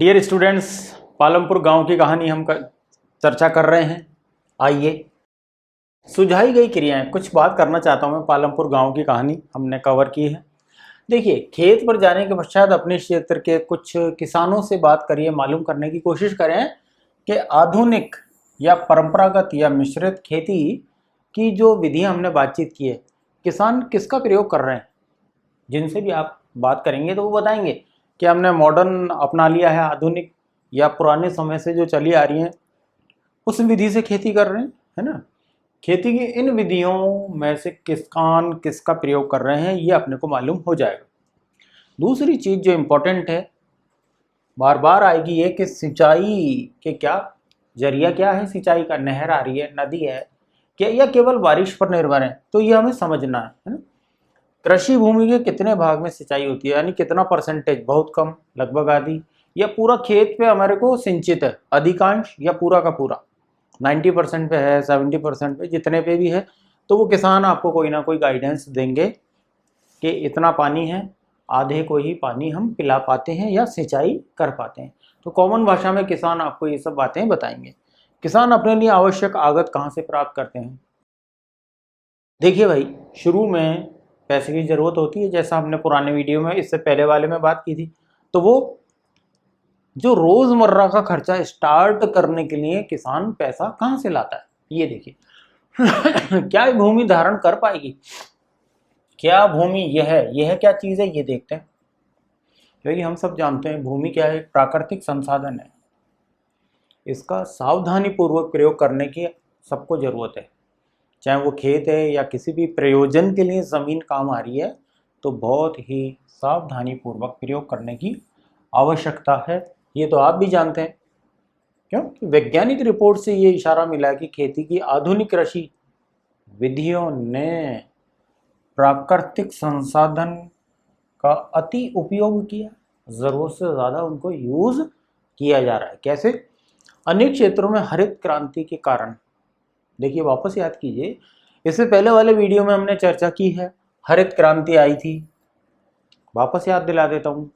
Dear students, Palampur गांव की कहानी हम चर्चा कर रहे हैं। आइए, सुझाई गई क्रियाएं कुछ बात करना चाहता हूं मैं। पालमपुर गांव की कहानी हमने कवर की है। देखिए, खेत पर जाने के पश्चात अपने क्षेत्र के कुछ किसानों से बात करिए, मालूम करने की कोशिश करें कि आधुनिक या परंपरागत या मिश्रित खेती की जो विधियां हमने बातचीत की है, किसान किसका प्रयोग कर रहे हैं। जिनसे भी आप बात करेंगे तो वो बताएंगे कि हमने मॉडर्न अपना लिया है, आधुनिक, या पुराने समय से जो चली आ रही हैं उस विधि से खेती कर रहे हैं, है ना। खेती की इन विधियों में से किसान किसका प्रयोग कर रहे हैं ये अपने को मालूम हो जाएगा। दूसरी चीज जो इम्पोर्टेंट है, बार बार आएगी, ये कि सिंचाई के क्या जरिया क्या है। सिंचाई का नहर आ रही है, नदी है क्या, या केवल बारिश पर निर्भर है, तो ये हमें समझना है ना। कृषि भूमि के कितने भाग में सिंचाई होती है, यानी कितना परसेंटेज, बहुत कम, लगभग आधी, या पूरा खेत पे हमारे को सिंचित है, अधिकांश या पूरा का पूरा 90% पे है, 70% पे, जितने पे भी है। तो वो किसान आपको कोई ना कोई गाइडेंस देंगे कि इतना पानी है, आधे को ही पानी हम पिला पाते हैं या सिंचाई कर पाते हैं। तो कॉमन भाषा में किसान आपको ये सब बातें बताएंगे। किसान अपने लिए आवश्यक आगत कहाँ से प्राप्त करते हैं। देखिए भाई, शुरू में पैसे की ज़रूरत होती है, जैसा हमने पुराने वीडियो में, इससे पहले वाले में बात की थी। तो वो जो रोज़मर्रा का खर्चा स्टार्ट करने के लिए किसान पैसा कहाँ से लाता है, ये देखिए। क्या ये भूमि धारण कर पाएगी, क्या भूमि यह क्या चीज़ है, ये देखते हैं। क्योंकि हम सब जानते हैं भूमि क्या है, प्राकृतिक संसाधन है। इसका सावधानी पूर्वक प्रयोग करने की सबको ज़रूरत है। चाहे वो खेत है या किसी भी प्रयोजन के लिए ज़मीन काम आ रही है, तो बहुत ही सावधानी पूर्वक प्रयोग करने की आवश्यकता है। ये तो आप भी जानते हैं, क्योंकि वैज्ञानिक रिपोर्ट से ये इशारा मिला कि खेती की आधुनिक कृषि विधियों ने प्राकृतिक संसाधन का अति उपयोग किया, ज़रूरत से ज़्यादा उनको यूज़ किया जा रहा है। कैसे? अनेक क्षेत्रों में हरित क्रांति के कारण। देखिए, वापस याद कीजिए, इससे पहले वाले वीडियो में हमने चर्चा की है, हरित क्रांति आई थी। वापस याद दिला देता हूँ।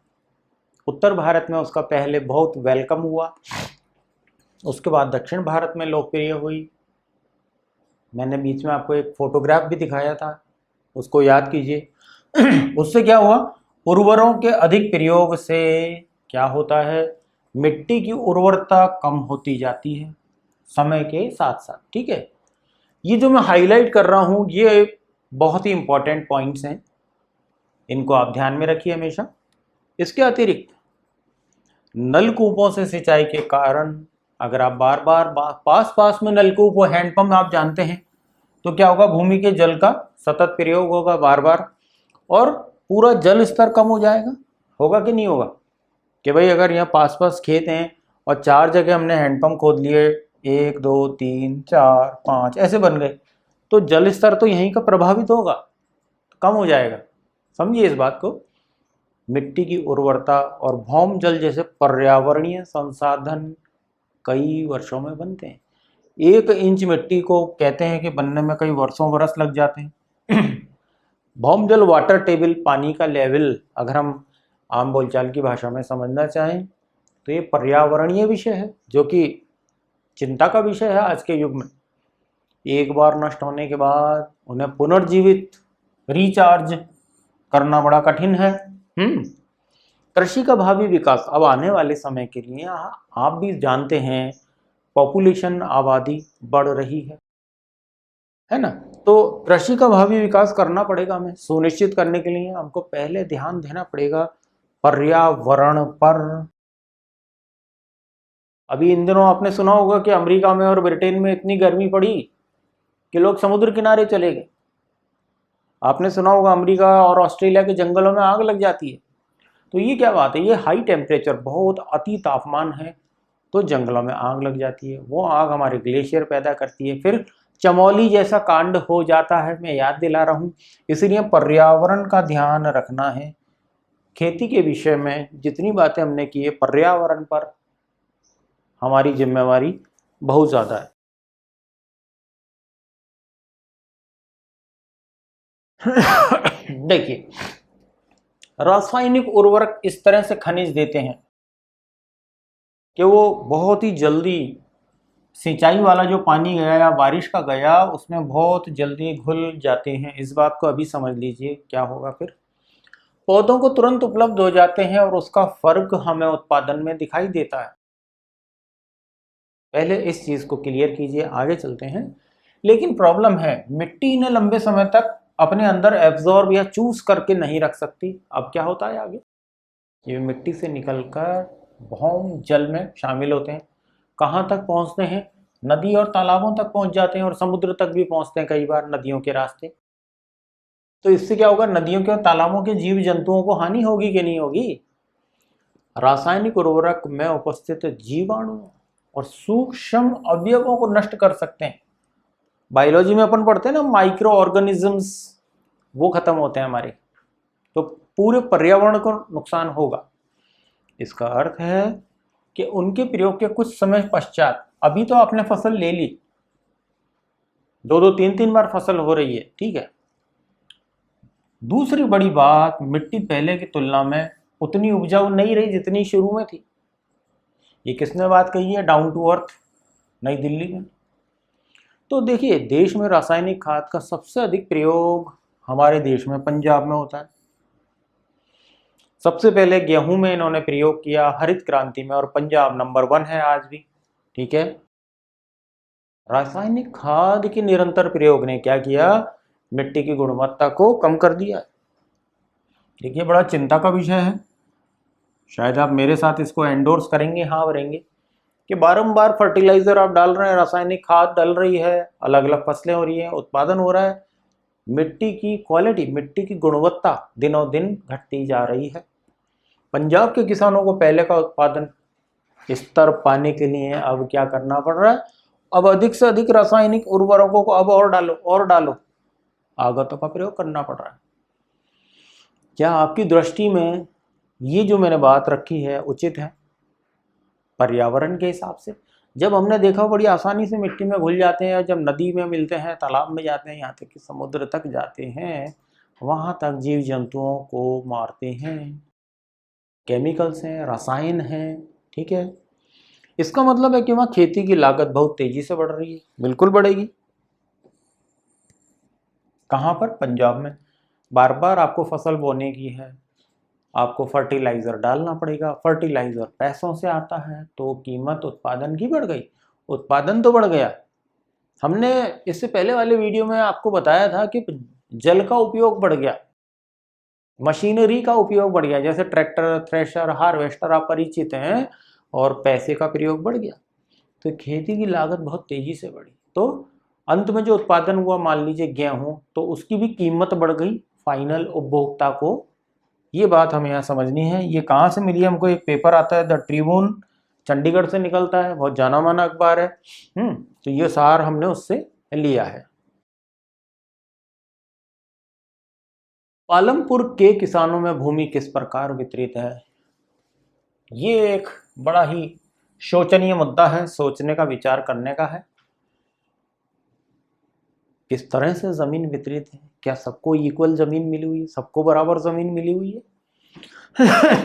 उत्तर भारत में उसका पहले बहुत वेलकम हुआ, उसके बाद दक्षिण भारत में लोकप्रिय हुई। मैंने बीच में आपको एक फोटोग्राफ भी दिखाया था, उसको याद कीजिए। उससे क्या हुआ, उर्वरों के अधिक प्रयोग से क्या होता है, मिट्टी की उर्वरता कम होती जाती है समय के साथ साथ। ठीक है, ये जो मैं हाईलाइट कर रहा हूँ ये बहुत ही इंपॉर्टेंट पॉइंट्स हैं, इनको आप ध्यान में रखिए हमेशा। इसके अतिरिक्त नलकूपों से सिंचाई के कारण, अगर आप बार बार पास पास में नलकूप हो, हैंडपंप आप जानते हैं, तो क्या होगा, भूमि के जल का सतत प्रयोग होगा बार बार, और पूरा जल स्तर कम हो जाएगा। होगा कि नहीं होगा? कि भाई अगर यहाँ पास पास खेत हैं और 4 जगह हमने हैंडपंप खोद लिए, 1 2 3 4 5 ऐसे बन गए, तो जल स्तर तो यहीं का प्रभावित होगा, कम हो जाएगा। समझिए इस बात को। मिट्टी की उर्वरता और भौम जल जैसे पर्यावरणीय संसाधन कई वर्षों में बनते हैं। 1 इंच मिट्टी को कहते हैं कि बनने में कई वर्षों बरस लग जाते हैं। भौम जल, वाटर टेबल, पानी का लेवल, अगर हम आम बोलचाल की भाषा में समझना चाहें तो ये पर्यावरणीय विषय है, जो कि चिंता का विषय है आज के युग में। एक बार नष्ट होने के बाद उन्हें पुनर्जीवित, रिचार्ज करना बड़ा कठिन है। कृषि का भावी विकास, अब आने वाले समय के लिए आप भी जानते हैं, पॉपुलेशन, आबादी बढ़ रही है ना। तो कृषि का भावी विकास करना पड़ेगा हमें। सुनिश्चित करने के लिए हमको पहले ध्यान देना पड़ेगा पर्यावरण पर। अभी इन दिनों आपने सुना होगा कि अमेरिका में और ब्रिटेन में इतनी गर्मी पड़ी कि लोग समुद्र किनारे चले गए। आपने सुना होगा अमेरिका और ऑस्ट्रेलिया के जंगलों में आग लग जाती है। तो ये क्या बात है, ये हाई टेम्परेचर, बहुत अति तापमान है, तो जंगलों में आग लग जाती है। वो आग हमारे ग्लेशियर पैदा करती है, फिर चमोली जैसा कांड हो जाता है। मैं याद दिला रहा हूँ, इसलिए पर्यावरण का है रखना है। खेती के विषय में जितनी बातें हमने की है, पर्यावरण पर हमारी जिम्मेवारी बहुत ज़्यादा है। देखिए, रासायनिक उर्वरक इस तरह से खनिज देते हैं कि वो बहुत ही जल्दी सिंचाई वाला जो पानी गया या बारिश का गया उसमें बहुत जल्दी घुल जाते हैं। इस बात को अभी समझ लीजिए क्या होगा फिर। पौधों को तुरंत उपलब्ध हो जाते हैं और उसका फर्क हमें उत्पादन में दिखाई देता है। पहले इस चीज को क्लियर कीजिए, आगे चलते हैं। लेकिन प्रॉब्लम है, मिट्टी इन्हें लंबे समय तक अपने अंदर एब्जॉर्ब या चूस करके नहीं रख सकती। अब क्या होता है आगे, ये मिट्टी से निकलकर भौम जल में शामिल होते हैं। कहाँ तक पहुँचते हैं, नदी और तालाबों तक पहुँच जाते हैं और समुद्र तक भी पहुँचते हैं कई बार नदियों के रास्ते। तो इससे क्या होगा, नदियों के और तालाबों के जीव जंतुओं को हानि होगी कि नहीं होगी। रासायनिक उर्वरक में उपस्थित जीवाणु और सूक्ष्म अवयवों को नष्ट कर सकते हैं। बायोलॉजी में अपन पढ़ते हैं ना, माइक्रो ऑर्गेनिजम्स, वो खत्म होते हैं हमारे, तो पूरे पर्यावरण को नुकसान होगा। इसका अर्थ है कि उनके प्रयोग के कुछ समय पश्चात, अभी तो आपने फसल ले ली, 2-2, 3-3 बार फसल हो रही है, ठीक है। दूसरी बड़ी बात, मिट्टी पहले की तुलना में उतनी उपजाऊ नहीं रही जितनी शुरू में थी। ये किसने बात कही है, डाउन टू अर्थ, नई दिल्ली में। तो देखिए, देश में रासायनिक खाद का सबसे अधिक प्रयोग हमारे देश में पंजाब में होता है। सबसे पहले गेहूं में इन्होंने प्रयोग किया हरित क्रांति में, और पंजाब नंबर 1 है आज भी, ठीक है। रासायनिक खाद के निरंतर प्रयोग ने क्या किया, मिट्टी की गुणवत्ता को कम कर दिया। देखिए, बड़ा चिंता का विषय है। शायद आप मेरे साथ इसको एंडोर्स करेंगे, हाँ करेंगे, कि बारंबार फर्टिलाइजर आप डाल रहे हैं, रासायनिक खाद डल रही है, अलग अलग फसलें हो रही हैं, उत्पादन हो रहा है, मिट्टी की क्वालिटी, मिट्टी की गुणवत्ता दिनों दिन घटती जा रही है। पंजाब के किसानों को पहले का उत्पादन स्तर पाने के लिए अब क्या करना पड़ रहा है, अब अधिक से अधिक रासायनिक उर्वरकों को अब और डालो, आगतों का प्रयोग करना पड़ रहा है। क्या आपकी दृष्टि में ये जो मैंने बात रखी है उचित है पर्यावरण के हिसाब से? जब हमने देखा बड़ी आसानी से मिट्टी में घुल जाते हैं, जब नदी में मिलते हैं, तालाब में जाते हैं, यहाँ तक कि समुद्र तक जाते हैं, वहाँ तक जीव जंतुओं को मारते हैं, केमिकल्स हैं, रसायन हैं, ठीक है। इसका मतलब है कि वहाँ खेती की लागत बहुत तेजी से बढ़ रही है, बिल्कुल बढ़ेगी। कहाँ पर, पंजाब में। बार बार आपको फसल बोने की है, आपको फर्टिलाइज़र डालना पड़ेगा, फर्टिलाइज़र पैसों से आता है, तो कीमत उत्पादन की बढ़ गई, उत्पादन तो बढ़ गया। हमने इससे पहले वाले वीडियो में आपको बताया था कि जल का उपयोग बढ़ गया, मशीनरी का उपयोग बढ़ गया, जैसे ट्रैक्टर, थ्रेशर, हार्वेस्टर आप परिचित हैं, और पैसे का प्रयोग बढ़ गया, तो खेती की लागत बहुत तेजी से बढ़ी। तो अंत में जो उत्पादन हुआ, मान लीजिए गेहूँ, तो उसकी भी कीमत बढ़ गई फाइनल उपभोक्ता को। ये बात हमें यहाँ समझनी है। ये कहाँ से मिली हमको, एक पेपर आता है द ट्रिब्यून, चंडीगढ़ से निकलता है, बहुत जाना माना अखबार है। तो ये सार हमने उससे लिया है। पालमपुर के किसानों में भूमि किस प्रकार वितरित है, ये एक बड़ा ही शोचनीय मुद्दा है, सोचने का, विचार करने का है। किस तरह से जमीन वितरित है, क्या सबको इक्वल जमीन मिली हुई है, सबको बराबर जमीन मिली हुई है?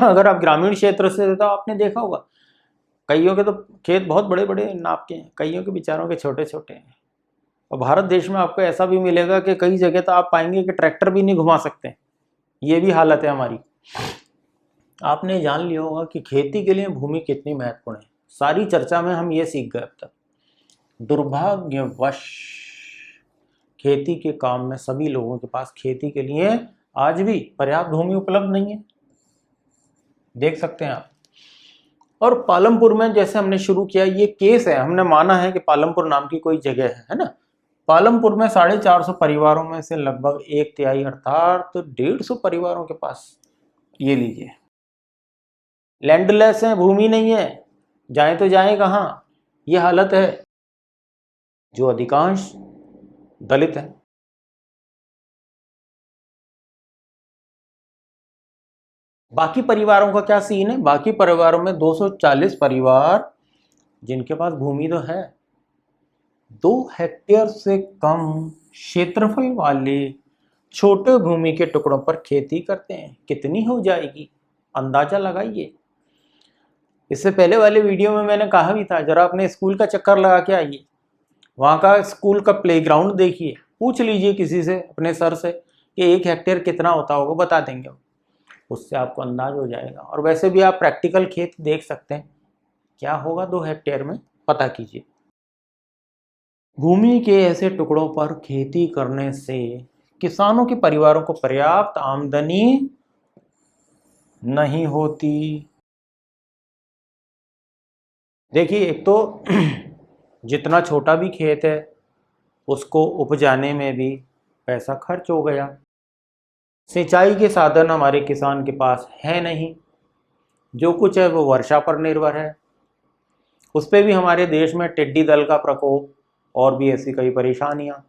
अगर आप ग्रामीण क्षेत्र से, तो आपने देखा होगा कईयों के तो खेत बहुत बड़े बड़े नाप के हैं, कईयों के बेचारों के छोटे छोटे हैं। और भारत देश में आपको ऐसा भी मिलेगा कि कई जगह तो आप पाएंगे कि ट्रैक्टर भी नहीं घुमा सकते, ये भी हालत है हमारी। आपने जान लिया होगा कि खेती के लिए भूमि कितनी महत्वपूर्ण है। सारी चर्चा में हम ये सीख गए अब तक। दुर्भाग्यवश खेती के काम में सभी लोगों के पास खेती के लिए आज भी पर्याप्त भूमि उपलब्ध नहीं है, देख सकते हैं आप। और पालमपुर में जैसे हमने शुरू किया, ये केस है, हमने माना है कि पालमपुर नाम की कोई जगह है ना। पालमपुर में 450 परिवारों में से लगभग 1/3 अर्थात 150 परिवारों के पास, ये लीजिए, लैंडलेस है, भूमि नहीं है, जाए तो जाए कहाँ, ये हालत है, जो अधिकांश दलित है। बाकी परिवारों का क्या सीन है, बाकी परिवारों में 240 परिवार जिनके पास भूमि तो है, 2 हेक्टेयर से कम क्षेत्रफल वाले छोटे भूमि के टुकड़ों पर खेती करते हैं। कितनी हो जाएगी, अंदाजा लगाइए। इससे पहले वाले वीडियो में मैंने कहा भी था, जरा अपने स्कूल का चक्कर लगा के आइए, वहाँ का स्कूल का प्लेग्राउंड देखिए, पूछ लीजिए किसी से, अपने सर से कि 1 हेक्टेयर कितना होता होगा, बता देंगे, उससे आपको अंदाज हो जाएगा। और वैसे भी आप प्रैक्टिकल खेत देख सकते हैं, क्या होगा 2 हेक्टेयर में, पता कीजिए। भूमि के ऐसे टुकड़ों पर खेती करने से किसानों के परिवारों को पर्याप्त आमदनी नहीं होती। देखिए, एक तो जितना छोटा भी खेत है उसको उपजाने में भी पैसा खर्च हो गया। सिंचाई के साधन हमारे किसान के पास है नहीं, जो कुछ है वो वर्षा पर निर्भर है। उस पर भी हमारे देश में टिड्डी दल का प्रकोप और भी ऐसी कई परेशानियाँ,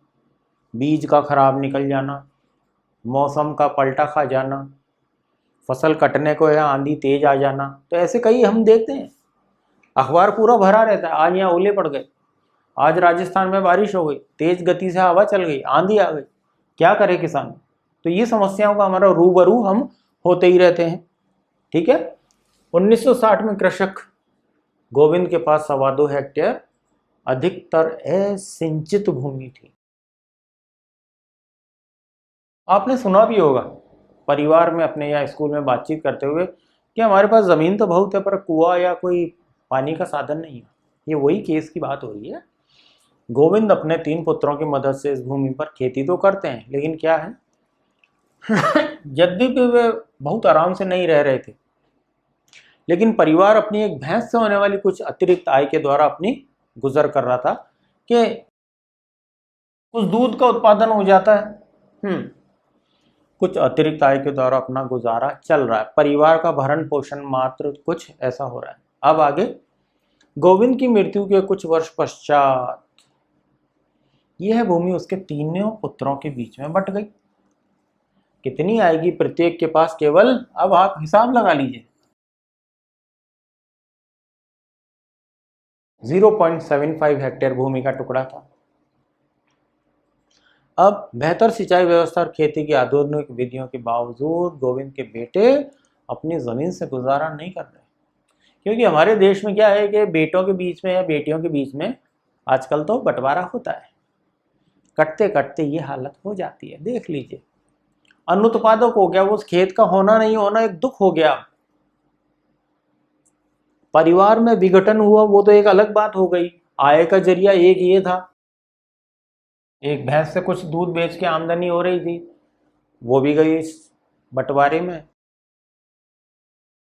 बीज का खराब निकल जाना, मौसम का पलटा खा जाना, फसल कटने को या आंधी तेज आ जाना, तो ऐसे कई हम देखते हैं। अखबार पूरा भरा रहता है, आज यहाँ ओले पड़ गए, आज राजस्थान में बारिश हो गई, तेज गति से हवा चल गई, आंधी आ गई, क्या करे किसान। तो ये समस्याओं का हमारा रूबरू हम होते ही रहते हैं। ठीक है। 1960 में कृषक गोविंद के पास 2.25 हेक्टेयर अधिकतर असिंचित भूमि थी। आपने सुना भी होगा परिवार में अपने या स्कूल में बातचीत करते हुए कि हमारे पास ज़मीन तो बहुत है पर कुआं या कोई पानी का साधन नहीं है। ये वही केस की बात हो रही है। गोविंद अपने 3 पुत्रों की मदद से इस भूमि पर खेती तो करते हैं, लेकिन क्या है यद्यपि वे बहुत आराम से नहीं रह रहे थे, लेकिन परिवार अपनी एक भैंस से होने वाली कुछ अतिरिक्त आय के द्वारा अपनी गुजर कर रहा था कि कुछ दूध का उत्पादन हो जाता है, कुछ अतिरिक्त आय के द्वारा अपना गुजारा चल रहा है, परिवार का भरण पोषण मात्र कुछ ऐसा हो रहा है। अब आगे, गोविंद की मृत्यु के कुछ वर्ष पश्चात यह भूमि उसके 3 पुत्रों के बीच में बंट गई। कितनी आएगी प्रत्येक के पास? केवल, अब आप हिसाब लगा लीजिए, 0.75 हेक्टेयर भूमि का टुकड़ा था। अब बेहतर सिंचाई व्यवस्था और खेती की आधुनिक विधियों के बावजूद गोविंद के बेटे अपनी जमीन से गुजारा नहीं कर रहे, क्योंकि हमारे देश में क्या है कि बेटों के बीच में या बेटियों के बीच में आजकल तो बंटवारा होता है, कटते कटते ये हालत हो जाती है। देख लीजिए, अनुत्पादक हो गया, वो उस खेत का होना नहीं होना एक दुख हो गया। परिवार में विघटन हुआ, वो तो एक अलग बात हो गई। आय का जरिया एक ये था, एक भैंस से कुछ दूध बेच के आमदनी हो रही थी, वो भी गई इस बंटवारे में।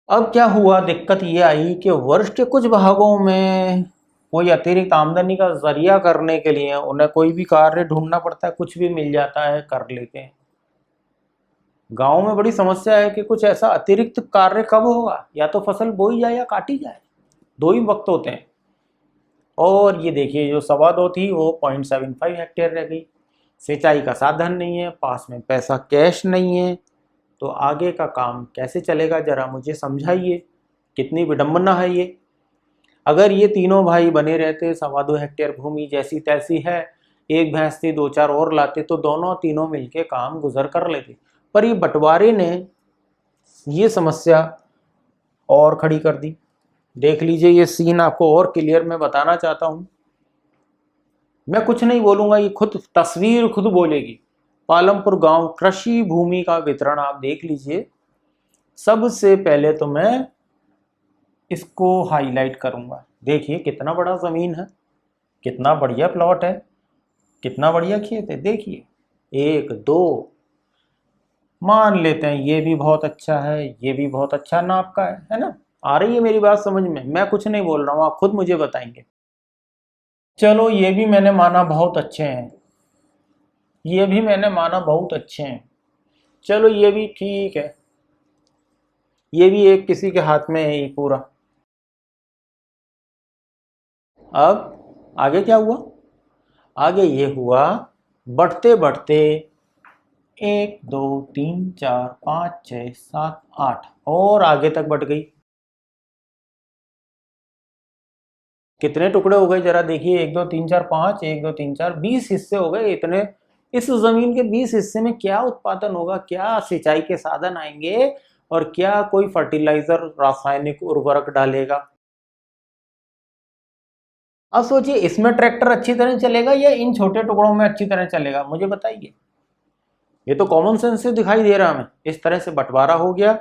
अब क्या हुआ, दिक्कत ये आई कि वर्ष के कुछ भागों में कोई अतिरिक्त आमदनी का जरिया करने के लिए उन्हें कोई भी कार्य ढूंढना पड़ता है, कुछ भी मिल जाता है कर लेते हैं। गांव में बड़ी समस्या है कि कुछ ऐसा अतिरिक्त कार्य कब होगा, या तो फसल बोई जाए या काटी जाए, 2 ही वक्त होते हैं। और ये देखिए, जो 2.25 थी वो 0.75 हेक्टेयर रह गई। सिंचाई का साधन नहीं है, पास में पैसा कैश नहीं है, तो आगे का काम कैसे चलेगा, जरा मुझे समझाइए। कितनी विडंबना है ये। अगर ये तीनों भाई बने रहते, 2.25 हेक्टेयर भूमि जैसी तैसी है, एक भैंस थी, 2-4 और लाते तो दोनों तीनों मिलके काम गुजर कर लेते। पर ये बंटवारे ने ये समस्या और खड़ी कर दी। देख लीजिए, ये सीन आपको और क्लियर मैं बताना चाहता हूं। मैं कुछ नहीं बोलूंगा, ये खुद तस्वीर खुद बोलेगी। पालमपुर गांव कृषि भूमि का वितरण आप देख लीजिए। सबसे पहले तो मैं इसको हाईलाइट करूंगा। देखिए कितना बड़ा जमीन है, कितना बढ़िया प्लॉट है, कितना बढ़िया खेत है। देखिए 1 2 मान लेते हैं, ये भी बहुत अच्छा है, ये भी बहुत अच्छा नाप का है ना। आ रही है मेरी बात समझ में? मैं कुछ नहीं बोल रहा हूं, आप खुद मुझे बताएंगे। चलो, ये भी मैंने माना बहुत अच्छे हैं, ये भी मैंने माना बहुत अच्छे हैं, चलो ये भी ठीक है, ये भी एक किसी के हाथ में है ये पूरा। अब आगे क्या हुआ? आगे ये हुआ, बढ़ते बढ़ते 1 2 3 4 5 6 7 8 और आगे तक बढ़ गई। कितने टुकड़े हो गए जरा देखिए, 1 2 3 4 5, 1 2 3 4 20 हिस्से हो गए। इतने इस जमीन के 20 हिस्से में क्या उत्पादन होगा, क्या सिंचाई के साधन आएंगे, और क्या कोई फर्टिलाइजर रासायनिक उर्वरक डालेगा? अब सोचिए इसमें ट्रैक्टर अच्छी तरह चलेगा या इन छोटे टुकड़ों में अच्छी तरह चलेगा, मुझे बताइए। ये तो कॉमन सेंस से दिखाई दे रहा हमें। इस तरह से बंटवारा हो गया,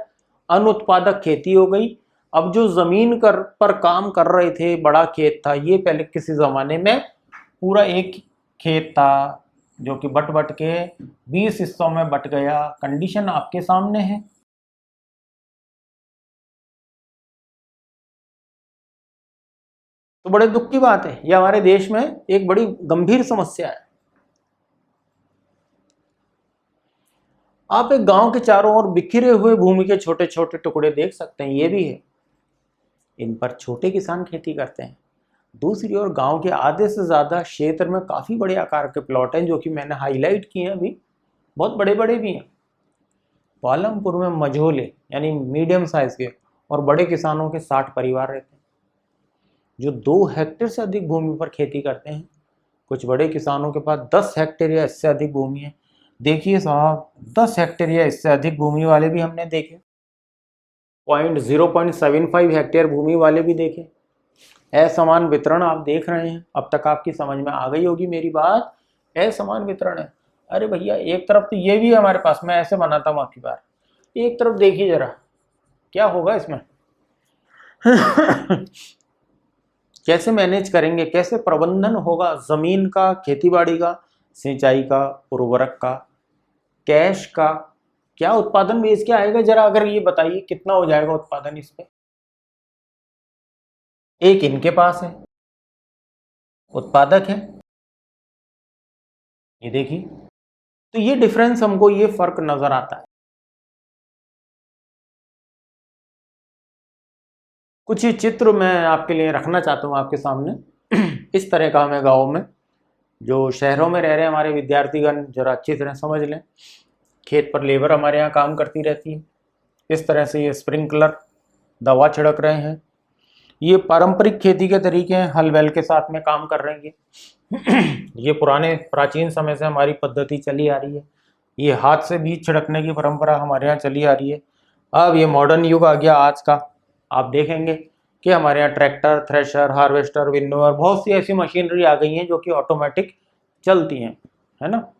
अनुत्पादक खेती हो गई। अब जो जमीन पर काम कर रहे थे, बड़ा खेत था, ये पहले किसी जमाने में पूरा एक खेत था जो कि बट बट के 20 हिस्सों में बट गया। कंडीशन आपके सामने है। तो बड़े दुख की बात है, यह हमारे देश में एक बड़ी गंभीर समस्या है। आप एक गांव के चारों ओर बिखरे हुए भूमि के छोटे छोटे टुकड़े देख सकते हैं, ये भी है। इन पर छोटे किसान खेती करते हैं। दूसरी ओर गांव के आधे से ज़्यादा क्षेत्र में काफ़ी बड़े आकार के प्लॉट हैं, जो कि मैंने हाईलाइट किए हैं अभी, बहुत बड़े बड़े भी हैं। पालमपुर में मझोले यानी मीडियम साइज के और बड़े किसानों के 60 परिवार रहते हैं, जो 2 हेक्टेयर से अधिक भूमि पर खेती करते हैं। कुछ बड़े किसानों के पास 10 हेक्टेयर या इससे अधिक भूमि है। देखिए साहब, 10 हेक्टेयर या इससे अधिक भूमि वाले भी हमने देखे, 0.75 हेक्टेयर भूमि वाले भी देखे। असमान वितरण आप देख रहे हैं। अब तक आपकी समझ में आ गई होगी मेरी बात, असमान वितरण है। अरे भैया, एक तरफ तो ये भी है हमारे पास, मैं ऐसे बनाता हूँ आपकी बार। एक तरफ देखिए जरा, क्या होगा इसमें। कैसे मैनेज करेंगे, कैसे प्रबंधन होगा जमीन का, खेतीबाड़ी का, सिंचाई का, उर्वरक का, कैश का, क्या उत्पादन बेच के आएगा, जरा अगर ये बताइए कितना हो जाएगा उत्पादन इस पे। एक इनके पास है, उत्पादक है, ये देखिए। तो ये डिफरेंस हमको, ये फर्क नजर आता है। कुछ ही चित्र मैं आपके लिए रखना चाहता हूँ आपके सामने। इस तरह का हमें गाँव में, जो शहरों में रह रहे हैं हमारे विद्यार्थीगण, जरा अच्छी तरह समझ लें। खेत पर लेबर हमारे यहाँ काम करती रहती है। इस तरह से ये स्प्रिंकलर दवा छिड़क रहे हैं। ये पारंपरिक खेती के तरीके हैं, हल बैल के साथ में काम कर रहे हैं। ये पुराने प्राचीन समय से हमारी पद्धति चली आ रही है। ये हाथ से बीज छिड़कने की परंपरा हमारे यहाँ चली आ रही है। अब ये मॉडर्न युग आ गया आज का। आप देखेंगे कि हमारे यहाँ ट्रैक्टर, थ्रेशर, हार्वेस्टर, विन्नोअर, बहुत सी ऐसी मशीनरी आ गई हैं जो कि ऑटोमेटिक चलती हैं, है ना,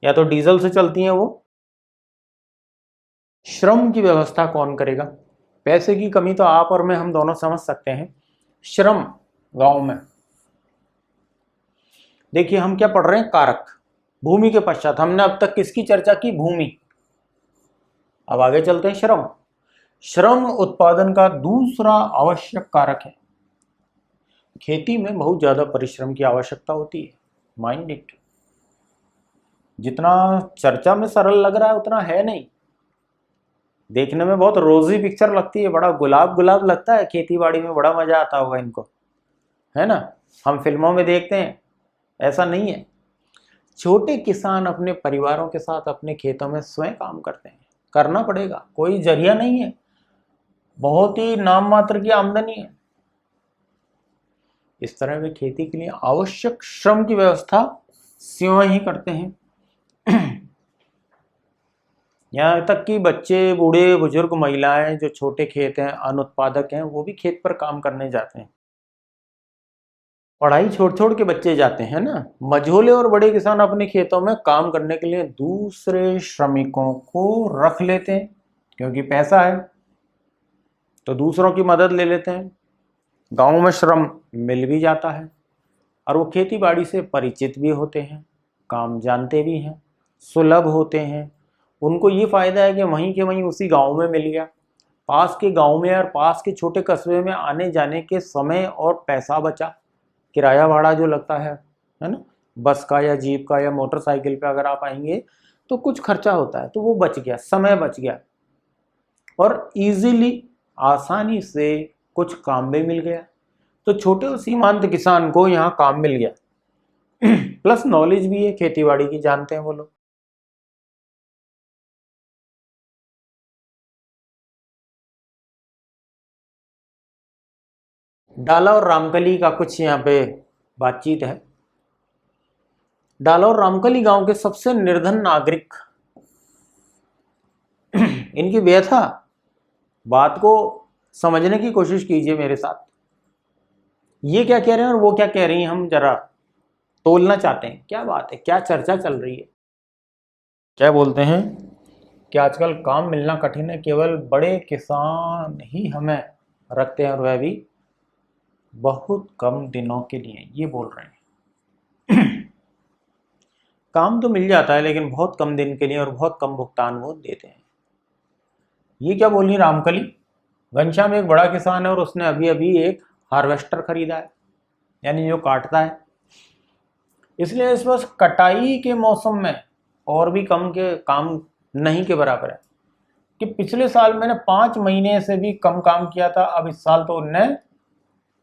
या तो डीजल से चलती हैं वो। श्रम की व्यवस्था कौन करेगा। पैसे की कमी तो आप और मैं, हम दोनों समझ सकते हैं। श्रम गांव में देखिए, हम क्या पढ़ रहे हैं, कारक। भूमि के पश्चात हमने अब तक किसकी चर्चा की, भूमि। अब आगे चलते हैं, श्रम। श्रम उत्पादन का दूसरा आवश्यक कारक है। खेती में बहुत ज्यादा परिश्रम की आवश्यकता होती है, माइंड इट। जितना चर्चा में सरल लग रहा है उतना है नहीं। देखने में बहुत रोजी पिक्चर लगती है, बड़ा गुलाब गुलाब लगता है, खेती बाड़ी में बड़ा मजा आता होगा इनको, है ना, हम फिल्मों में देखते हैं। ऐसा नहीं है। छोटे किसान अपने परिवारों के साथ अपने खेतों में स्वयं काम करते हैं। करना पड़ेगा, कोई जरिया नहीं है, बहुत ही नाम मात्र की आमदनी है। इस तरह वे खेती के लिए आवश्यक श्रम की व्यवस्था स्वयं ही करते हैं। यहाँ तक कि बच्चे, बूढ़े, बुजुर्ग, महिलाएं, जो छोटे खेत हैं, अनुत्पादक हैं, वो भी खेत पर काम करने जाते हैं। पढ़ाई छोड़ छोड़ के बच्चे जाते हैं ना। मझोले और बड़े किसान अपने खेतों में काम करने के लिए दूसरे श्रमिकों को रख लेते हैं, क्योंकि पैसा है तो दूसरों की मदद ले लेते हैं। गांव में श्रम मिल भी जाता है और वो खेती बाड़ी से परिचित भी होते हैं, काम जानते भी हैं, सुलभ होते हैं। उनको ये फ़ायदा है कि वहीं के वहीं उसी गांव में मिल गया। पास के गांव में और पास के छोटे कस्बे में आने जाने के समय और पैसा बचा। किराया भाड़ा जो लगता है ना, बस का या जीप का या मोटरसाइकिल पे अगर आप आएंगे तो कुछ खर्चा होता है, तो वो बच गया, समय बच गया और इजीली, आसानी से कुछ काम भी मिल गया। तो छोटे और सीमांत किसान को यहाँ काम मिल गया। प्लस नॉलेज भी है, खेतीबाड़ी की जानते हैं वो लोग। डाला और रामकली का कुछ यहाँ पे बातचीत है। डाला और रामकली गांव के सबसे निर्धन नागरिक। इनकी व्यथा, बात को समझने की कोशिश कीजिए मेरे साथ। ये क्या कह रहे हैं और वो क्या कह रही हैं, हम जरा तोलना चाहते हैं। क्या बात है, क्या चर्चा चल रही है। क्या बोलते हैं कि आजकल काम मिलना कठिन है, केवल बड़े किसान ही हमें रखते हैं और वह भी बहुत कम दिनों के लिए, ये बोल रहे हैं। काम तो मिल जाता है लेकिन बहुत कम दिन के लिए और बहुत कम भुगतान वो देते हैं। ये क्या बोल रही रामकली। घनश्याम एक बड़ा किसान है और उसने अभी अभी एक हार्वेस्टर खरीदा है, यानी जो काटता है, इसलिए इस वर्ष कटाई के मौसम में और भी कम के काम नहीं के बराबर है। कि पिछले साल मैंने 5 महीने से भी कम काम किया था, अब इस साल तो उनने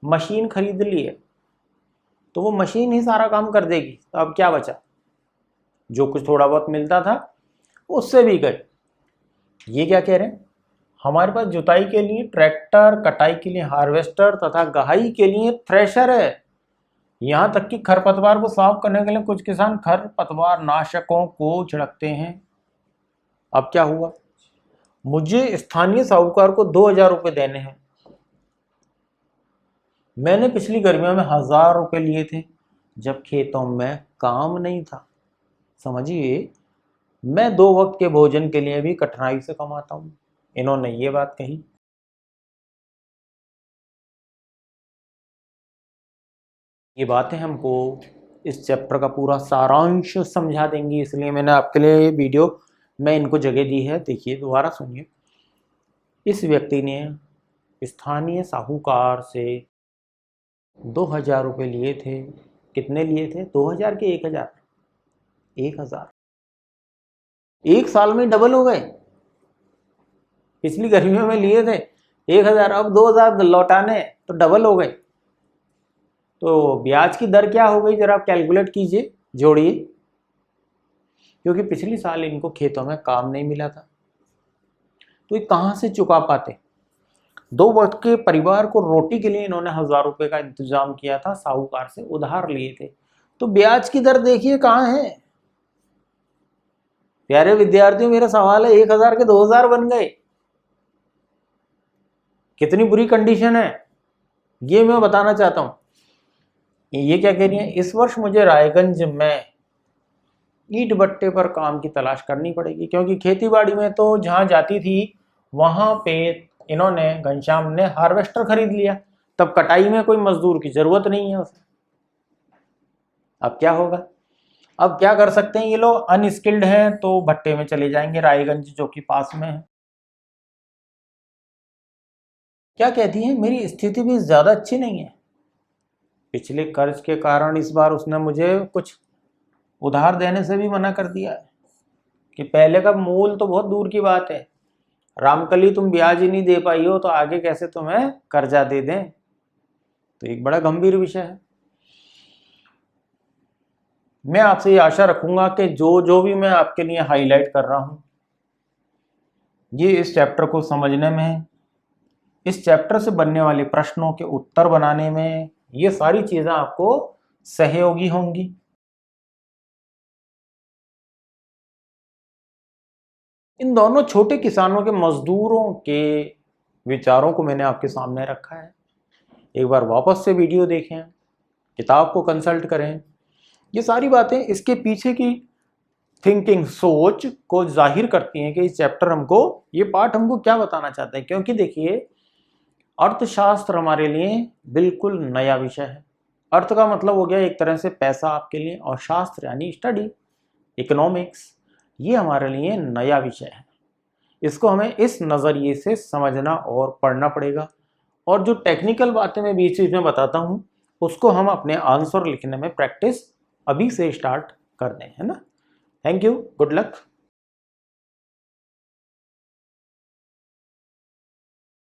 मशीन खरीद ली है, तो वो मशीन ही सारा काम कर देगी। तो अब क्या बचा, जो कुछ थोड़ा बहुत मिलता था उससे भी गए। ये क्या कह रहे हैं, हमारे पास जुताई के लिए ट्रैक्टर, कटाई के लिए हार्वेस्टर तथा गहाई के लिए थ्रेशर है। यहाँ तक कि खरपतवार को साफ करने के लिए कुछ किसान खरपतवार नाशकों को छिड़कते हैं। अब क्या हुआ, मुझे स्थानीय साहूकार को 2000 रुपये देने हैं। मैंने पिछली गर्मियों में 1000 रुपये लिए थे जब खेतों में काम नहीं था। समझिए, मैं 2 वक्त के भोजन के लिए भी कठिनाई से कमाता हूँ। इन्होंने ये बात कही। ये बातें हमको इस चैप्टर का पूरा सारांश समझा देंगी, इसलिए मैंने आपके लिए ये वीडियो में इनको जगह दी है। देखिए, दोबारा सुनिए। इस व्यक्ति ने स्थानीय साहूकार से 2000 रुपये लिए थे। कितने लिए थे, 2000 के 1000? 1000 एक साल में डबल हो गए। पिछली गर्मियों में लिए थे 1000, अब 2000 लौटाने तो डबल हो गए। तो ब्याज की दर क्या हो गई, जरा आप कैलकुलेट कीजिए, जोड़िए। क्योंकि पिछली साल इनको खेतों में काम नहीं मिला था, तो ये कहाँ से चुका पाते। 2 वक्त के परिवार को रोटी के लिए इन्होंने 1000 रुपये का इंतजाम किया था, साहूकार से उधार लिए थे। तो ब्याज की दर देखिए कहाँ है। प्यारे विद्यार्थियों, मेरा सवाल है, 1000 के 2000 बन गए। कितनी बुरी कंडीशन है, ये मैं बताना चाहता हूं। ये क्या कह रही है, इस वर्ष मुझे रायगंज में ईंट भट्टे पर काम की तलाश करनी पड़ेगी, क्योंकि खेतीबाड़ी में तो जहां जाती थी वहां पे इन्होंने, घनश्याम ने हार्वेस्टर खरीद लिया, तब कटाई में कोई मजदूर की जरूरत नहीं है उसे। अब क्या होगा, अब क्या कर सकते हैं ये लोग, अनस्किल्ड हैं तो भट्टे में चले जाएंगे, रायगंज जो कि पास में है। क्या कहती है, मेरी स्थिति भी ज्यादा अच्छी नहीं है। पिछले कर्ज के कारण इस बार उसने मुझे कुछ उधार देने से भी मना कर दिया है कि पहले का मूल तो बहुत दूर की बात है, रामकली तुम ब्याज ही नहीं दे पाई हो तो आगे कैसे तुम्हें कर्जा दे दें। तो एक बड़ा गंभीर विषय है। मैं आपसे ये आशा रखूंगा कि जो भी मैं आपके लिए हाईलाइट कर रहा हूं, ये इस चैप्टर को समझने में, इस चैप्टर से बनने वाले प्रश्नों के उत्तर बनाने में, ये सारी चीजें आपको सहयोगी होंगी। इन दोनों छोटे किसानों के, मजदूरों के विचारों को मैंने आपके सामने रखा है। एक बार वापस से वीडियो देखें, किताब को कंसल्ट करें। ये सारी बातें इसके पीछे की थिंकिंग, सोच को जाहिर करती हैं कि इस चैप्टर हमको, ये पाठ हमको क्या बताना चाहते हैं। क्योंकि देखिए, अर्थशास्त्र हमारे लिए बिल्कुल नया विषय है। अर्थ का मतलब हो गया एक तरह से पैसा आपके लिए, और शास्त्र यानी स्टडी, इकोनॉमिक्स, ये हमारे लिए नया विषय है। इसको हमें इस नज़रिए से समझना और पढ़ना पड़ेगा। और जो टेक्निकल बातें मैं बीच बीच में बताता हूँ, उसको हम अपने आंसर लिखने में प्रैक्टिस अभी से स्टार्ट कर दें, है ना। Thank you, good luck.